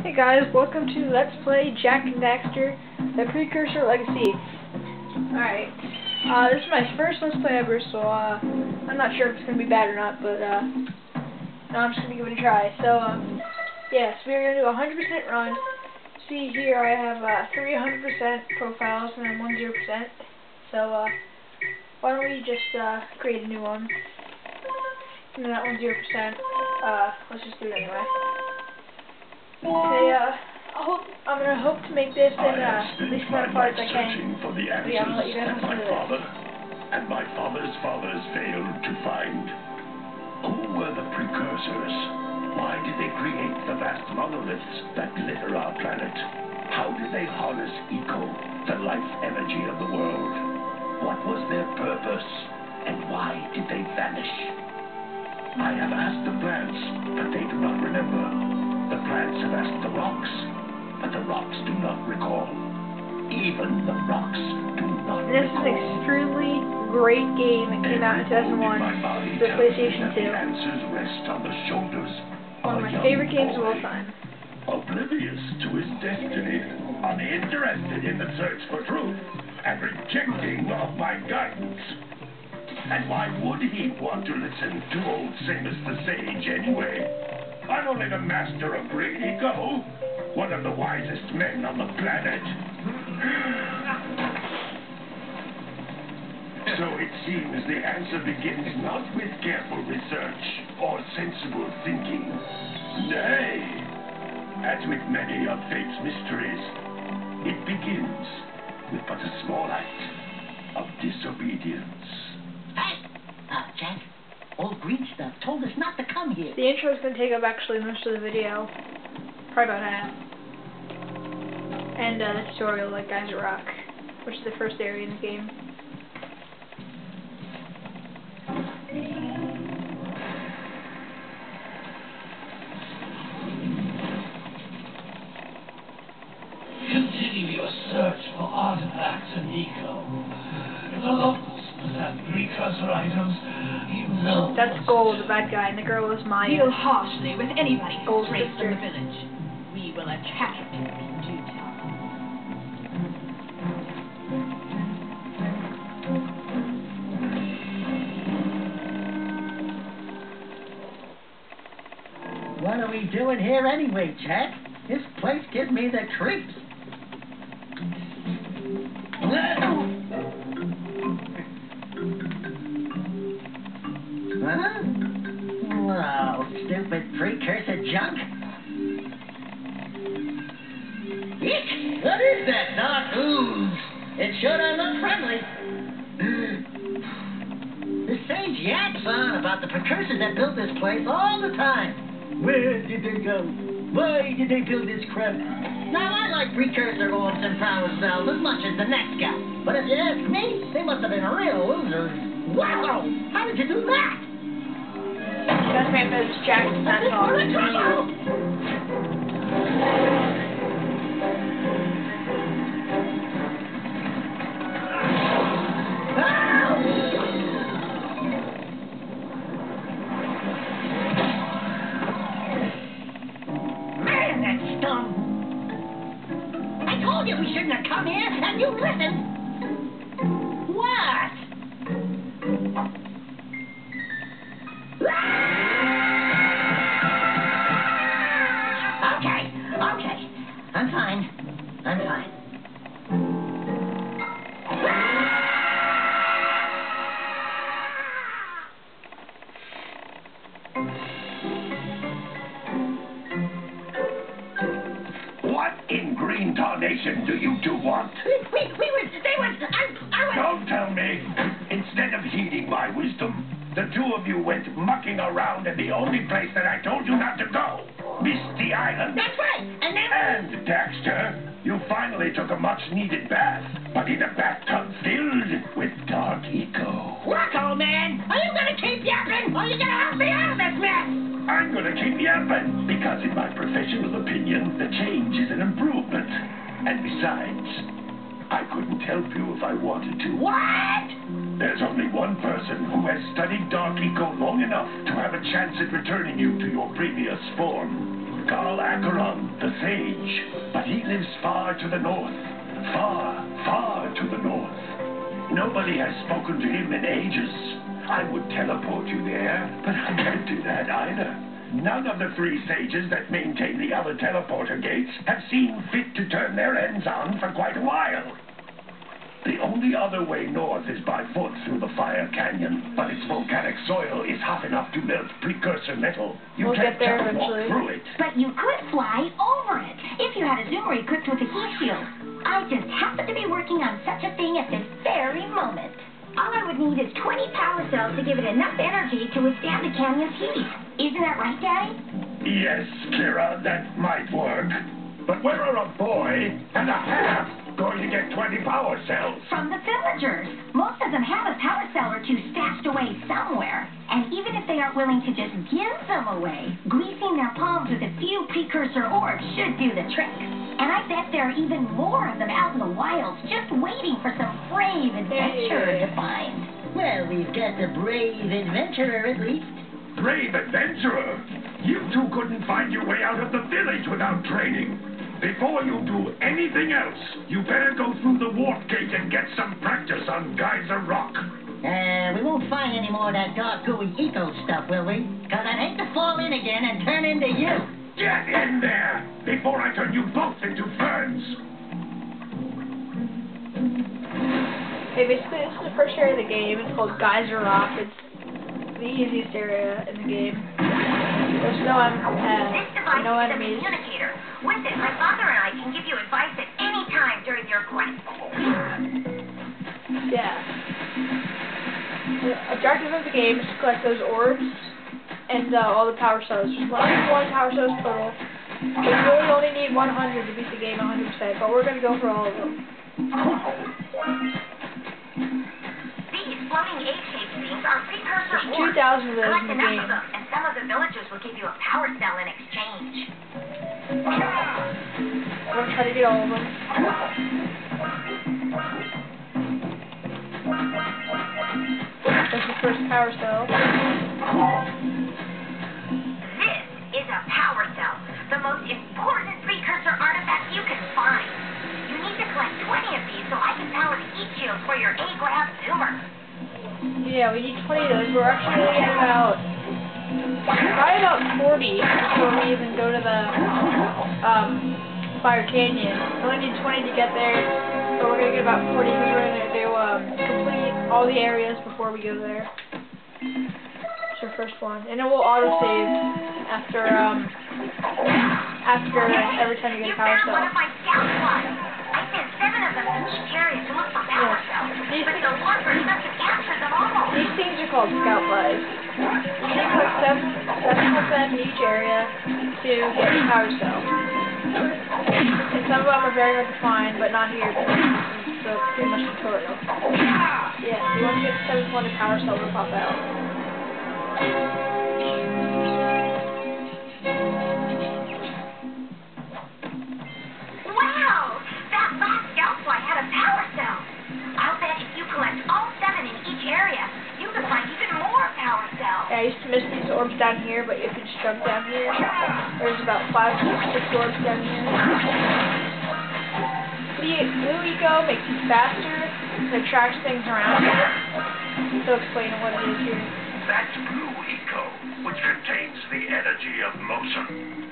Hey guys, welcome to Let's Play Jak and Daxter, the Precursor Legacy. Alright, this is my first Let's Play ever, so I'm not sure if it's going to be bad or not, but no, I'm just going to give it a try. So, yes, we're going to do a 100% run. See here, I have 300% profiles and then 10%. So, why don't we just create a new one? And then that 10%, let's just do it anyway. Okay, I'm gonna hope to make this in at least as far as I can. For the answers Yeah, I'll let you guys that my listen to father and my father's fathers failed to find. Who were the precursors? Why did they create the vast monoliths that litter our planet? How did they harness eco, the life energy of the world? What was their purpose? And why did they vanish? I have asked the plants, but they do not remember. The plants have asked the rocks, but the rocks do not recall. Even the rocks do not This recall. is an extremely great game that came out in 2001 for PlayStation 2. The answers rest on the shoulders One of of my a favorite young games of all boy, time. oblivious to his destiny, uninterested in the search for truth, and rejecting of my guidance. And why would he want to listen to old Samus the Sage anyway? I'm only the master of great ego, one of the wisest men on the planet. So it seems the answer begins not with careful research or sensible thinking. Nay, as with many of fate's mysteries, it begins with but a small act of disobedience. Hey, Jak, old green stuff told us not to come here. The intro is going to take up actually most of the video, probably about half. And the tutorial like Geyser Rock, which is the first area in the game. Continue your search for artifacts and eco. If the locals possess precursor items, you know. That's Gold, the bad guy, and the girl is Maya. Deal harshly with anybody who Gold's strays sister. from the village. We will attack him in due time. What are we doing here anyway, Jak? This place gives me the creeps. Huh? Oh, stupid precursor junk. Eek! What is that dark ooze? It sure doesn't look friendly. The sage yaps on about the precursors that built this place all the time. Where did they go? Why did they build this crap? Now, I like precursor orbs and power cells as much as the next guy. But if you ask me, they must have been real losers. Wow! How did you do that? That's my best Jak does not talk. Man, that stung! I told you we shouldn't have come here, and you listened! What? Okay. I'm fine. What in green tarnation do you two want? Don't tell me. Instead of heeding my wisdom, the two of you went mucking around in the only place that I told you not to go. Misty Island. That's right, and then... And, Daxter, you finally took a much-needed bath, but in a bathtub filled with dark eco. Look, old man, are you gonna keep yapping, or are you gonna help me out of this mess? I'm gonna keep yapping, because in my professional opinion, the change is an improvement. And besides, I couldn't help you if I wanted to. What? There's only one person who has studied dark eco long enough to have a chance at returning you to your previous form. Acheron, the sage, but he lives far to the north. Far, far to the north. Nobody has spoken to him in ages. I would teleport you there, but I can't do that either. None of the 3 sages that maintain the other teleporter gates have seen fit to turn their ends on for quite a while. The only other way north is by foot through the Fire Canyon, but its volcanic soil is hot enough to melt precursor metal. You We'll can't get there just walk eventually. through it. But you could fly over it if you had a zoomer equipped with a heat shield. I just happen to be working on such a thing at this very moment. All I would need is 20 power cells to give it enough energy to withstand the canyon's heat. Isn't that right, Daddy? Yes, Kira, that might work. But where are a boy and a half going to get 20 power cells? From the villagers. Most of them have a power cell or 2 stashed away somewhere. And even if they aren't willing to just give them away, greasing their palms with a few precursor orbs should do the trick. And I bet there are even more of them out in the wilds just waiting for some brave adventurer to find. Well, we've got the brave adventurer at least. Brave adventurer! You two couldn't find your way out of the village without training. Before you do anything else, you better go through the warp gate and get some practice on Geyser Rock. We won't find any more of that dark gooey eco stuff, will we? 'Cause I'd hate to fall in again and turn into you. Get in there before I turn you both into ferns. Hey, basically, this is the first area of the game. It's called Geyser Rock. It's the easiest area in the game. There's no This device is a enemies. communicator. With it, my father and I can give you advice at any time during your quest. Yeah. The objective of the game is to collect those orbs and all the power cells. There's 101 power cells total. We really only need 100 to beat the game 100%, but we're going to go for all of them. These floating egg-shaped things are precursor There's orbs. 2,000 of those Collect in the enough game. of them, and some of the villagers will give you a power cell in exchange. We're going to try to get all of them. There's the first power cell. This is a power cell, the most important precursor artifact you can find. You need to collect 20 of these so I can power the heat shield for your A-graph zoomer. Yeah, we need 20 of those. We're actually at probably about 40 before we even go to the Fire Canyon. We only need 20 to get there, so we're going to get about 40 because we're going to do complete all the areas before we go there. It's our first one. And it will autosave after every time you get a power cell. You found one of my scout squads. I sent 7 of them to each area to look for power cells, but the Orbs doesn't capture them all. These things are called scout flies. You need to collect 7 of them in each area to get a power cell. And some of them are very hard to find, but not here because this is pretty much tutorial. Yeah, so once you get the 7th one, the power cell will pop out. Wow! That last scout fly had a power cell. I'll bet if you collect all 7 in each area, you can find even more power cells. Yeah, I used to miss these orbs down here, but if you just jump down here, there's about 5 or 6 orbs down here. Blue Eco makes you faster and attracts things around it. So explain what it is here. That's Blue Eco, which contains the energy of motion.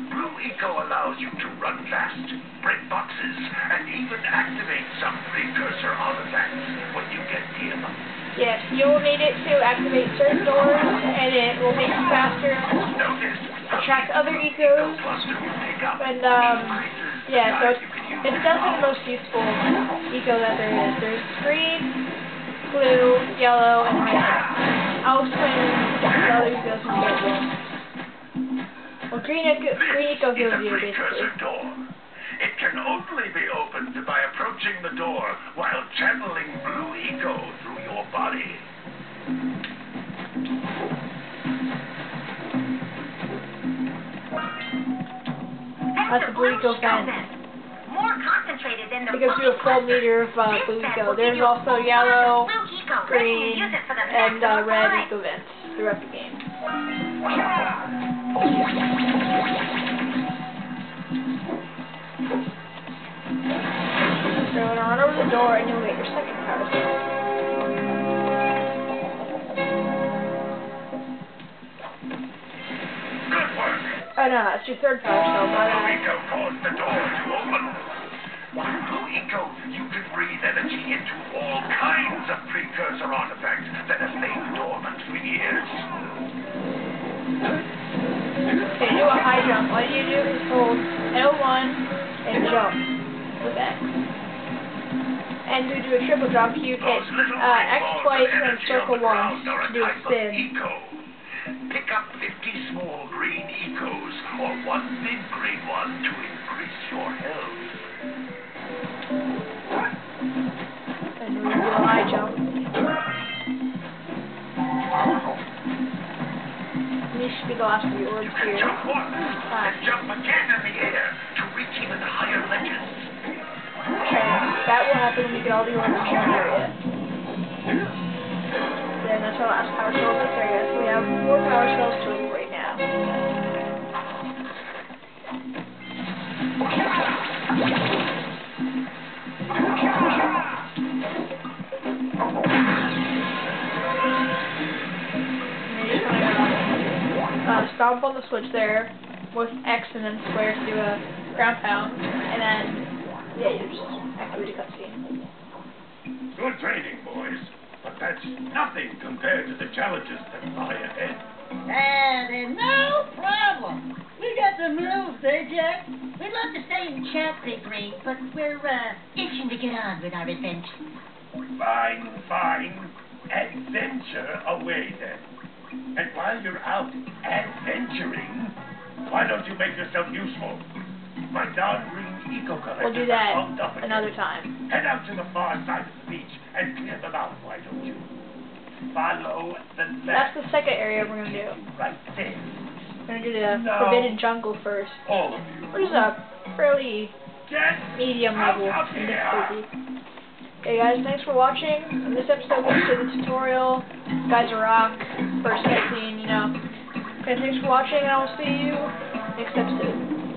Blue Eco allows you to run fast, break boxes, and even activate some precursor artifacts when you get near them. Yes, you will need it to activate certain doors, and it will make you faster, attract other ecos, and yeah, so it's definitely the most useful eco that there is. There's green, blue, yellow, and red. I'll explain the other ecos in a bit. Well, green eco gives you basically. Door. It can only be opened by approaching the door while channeling Blue Eco through your body. That's a Blue Eco vent. More concentrated than the It gives you a full meter of Blue Eco. There's also yellow, green, and red eco vents throughout the game. door and you'll get your second power cell. Good work. Oh no, that's your third power cell, but Eco caused the door to open. Through Eco, you can breathe energy into all kinds of precursor artifacts that have lain dormant for years. okay, do a high jump. All you do is hold L1 and jump with X. And to do a triple jump, you hit X twice and then circle once to do a spin. Eco. Pick up 50 small green Ecos or one big green one to increase your health. And we do a high jump. These should be the last few orbs here. Jump once and jump again in the air to reach even higher ledges. Okay, that will happen when we get all the orbs in one area. Then that's our last power cell in this area. So we have 4 power cells total right now. Stomp on the switch there with X and then square to do a ground pound, and then yeah, you just activate a cutscene. Good training, boys, but that's nothing compared to the challenges that lie ahead. And no problem. We got the moves, eh, Jak? We'd love to stay and chat, Big Green, but we're itching to get on with our adventure. Fine, fine. Adventure away then. And while you're out adventuring, why don't you make yourself useful? My darn green eco collectors We'll do that are pumped up again. another time. Head out to the far side of the beach and clear them out, why don't you? Follow the left. That's the second area we're gonna do. Right there. We're gonna do the Forbidden Jungle first, All of you. which is a fairly Get medium out level of in here. difficulty. Okay guys, thanks for watching. In this episode we did the tutorial, Geyser Rock, first cutscene, you know. Okay, thanks for watching and I will see you next episode.